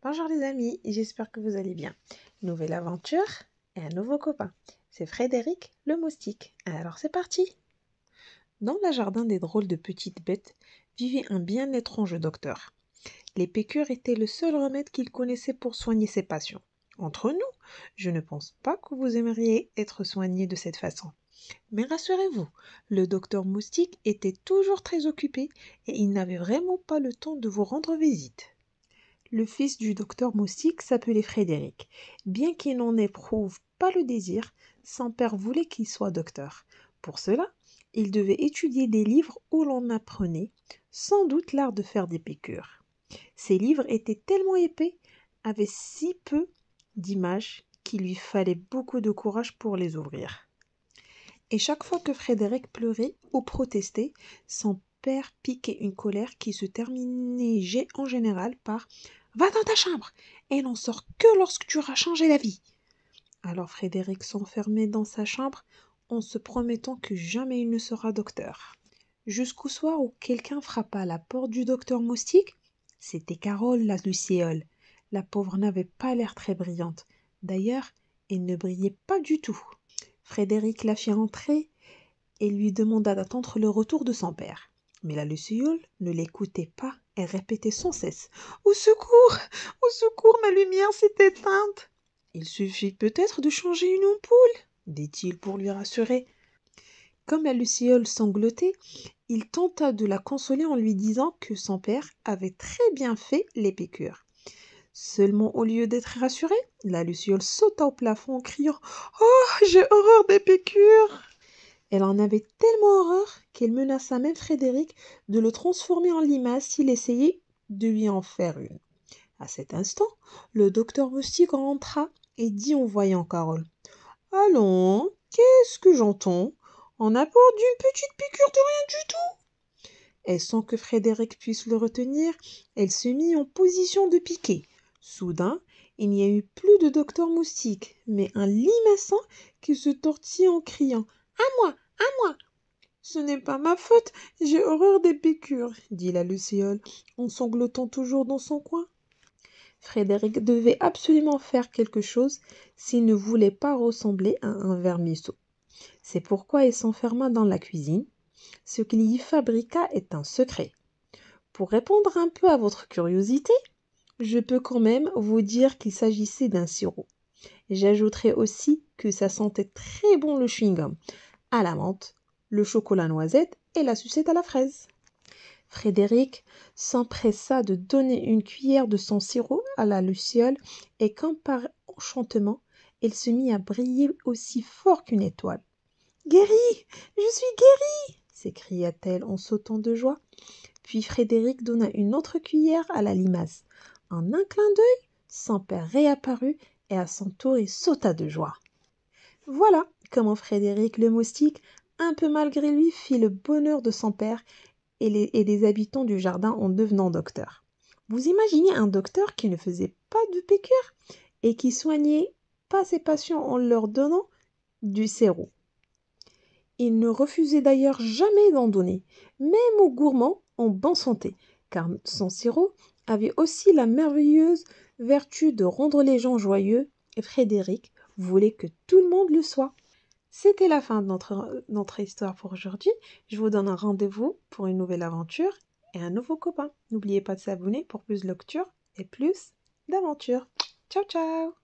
Bonjour les amis, j'espère que vous allez bien. Nouvelle aventure et un nouveau copain. C'est Frédéric le moustique. Alors c'est parti. Dans le jardin des drôles de petites bêtes vivait un bien étrange docteur. Les piqûres étaient le seul remède qu'il connaissait pour soigner ses patients. Entre nous, je ne pense pas que vous aimeriez être soigné de cette façon. Mais rassurez-vous, le docteur moustique était toujours très occupé et il n'avait vraiment pas le temps de vous rendre visite. Le fils du docteur Moustique s'appelait Frédéric. Bien qu'il n'en éprouve pas le désir, son père voulait qu'il soit docteur. Pour cela, il devait étudier des livres où l'on apprenait sans doute l'art de faire des piqûres. Ces livres étaient tellement épais, avaient si peu d'images qu'il lui fallait beaucoup de courage pour les ouvrir. Et chaque fois que Frédéric pleurait ou protestait, son père piquait une colère qui se terminait en général par Va dans ta chambre et n'en sors que lorsque tu auras changé la vie. Alors Frédéric s'enfermait dans sa chambre en se promettant que jamais il ne sera docteur. Jusqu'au soir où quelqu'un frappa à la porte du docteur Moustique. C'était Carole, la luciole. La pauvre n'avait pas l'air très brillante. D'ailleurs, elle ne brillait pas du tout. Frédéric la fit entrer et lui demanda d'attendre le retour de son père. Mais la luciole ne l'écoutait pas et répétait sans cesse Au secours! Au secours, ma lumière s'est éteinte. Il suffit peut-être de changer une ampoule, dit-il pour lui rassurer. Comme la luciole sanglotait, il tenta de la consoler en lui disant que son père avait très bien fait les piqûres. Seulement, au lieu d'être rassurée, la luciole sauta au plafond en criant Oh, j'ai horreur des piqûres! Elle en avait tellement horreur qu'elle menaça même Frédéric de le transformer en limace s'il essayait de lui en faire une. À cet instant, le docteur Moustique rentra et dit en voyant Carole Allons, qu'est-ce que j'entends? On apporte d'une petite piqûre de rien du tout. Et sans que Frédéric puisse le retenir, elle se mit en position de piquer. Soudain, il n'y a eu plus de docteur Moustique, mais un limaçon qui se tortilla en criant À moi, à moi. Ce n'est pas ma faute, j'ai horreur des piqûres, dit la luciole, en sanglotant toujours dans son coin. Frédéric devait absolument faire quelque chose s'il ne voulait pas ressembler à un vermisseau. C'est pourquoi il s'enferma dans la cuisine. Ce qu'il y fabriqua est un secret. Pour répondre un peu à votre curiosité, je peux quand même vous dire qu'il s'agissait d'un sirop. J'ajouterai aussi que ça sentait très bon le chewing-gum, à la menthe, le chocolat noisette et la sucette à la fraise. Frédéric s'empressa de donner une cuillère de son sirop à la luciole et comme par enchantement, elle se mit à briller aussi fort qu'une étoile. Guérie! Je suis guérie! s'écria-t-elle en sautant de joie. Puis Frédéric donna une autre cuillère à la limace. En un clin d'œil, son père réapparut et à son tour il sauta de joie. Voilà comment Frédéric le moustique, un peu malgré lui, fit le bonheur de son père et des habitants du jardin en devenant docteur. Vous imaginez un docteur qui ne faisait pas de piqûres et qui soignait pas ses patients en leur donnant du sirop. Il ne refusait d'ailleurs jamais d'en donner, même aux gourmands en bonne santé, car son sirop avait aussi la merveilleuse vertu de rendre les gens joyeux, et Frédéric voulait que tout le monde le soit. C'était la fin de notre histoire pour aujourd'hui. Je vous donne un rendez-vous pour une nouvelle aventure et un nouveau copain. N'oubliez pas de s'abonner pour plus de lectures et plus d'aventures. Ciao ciao!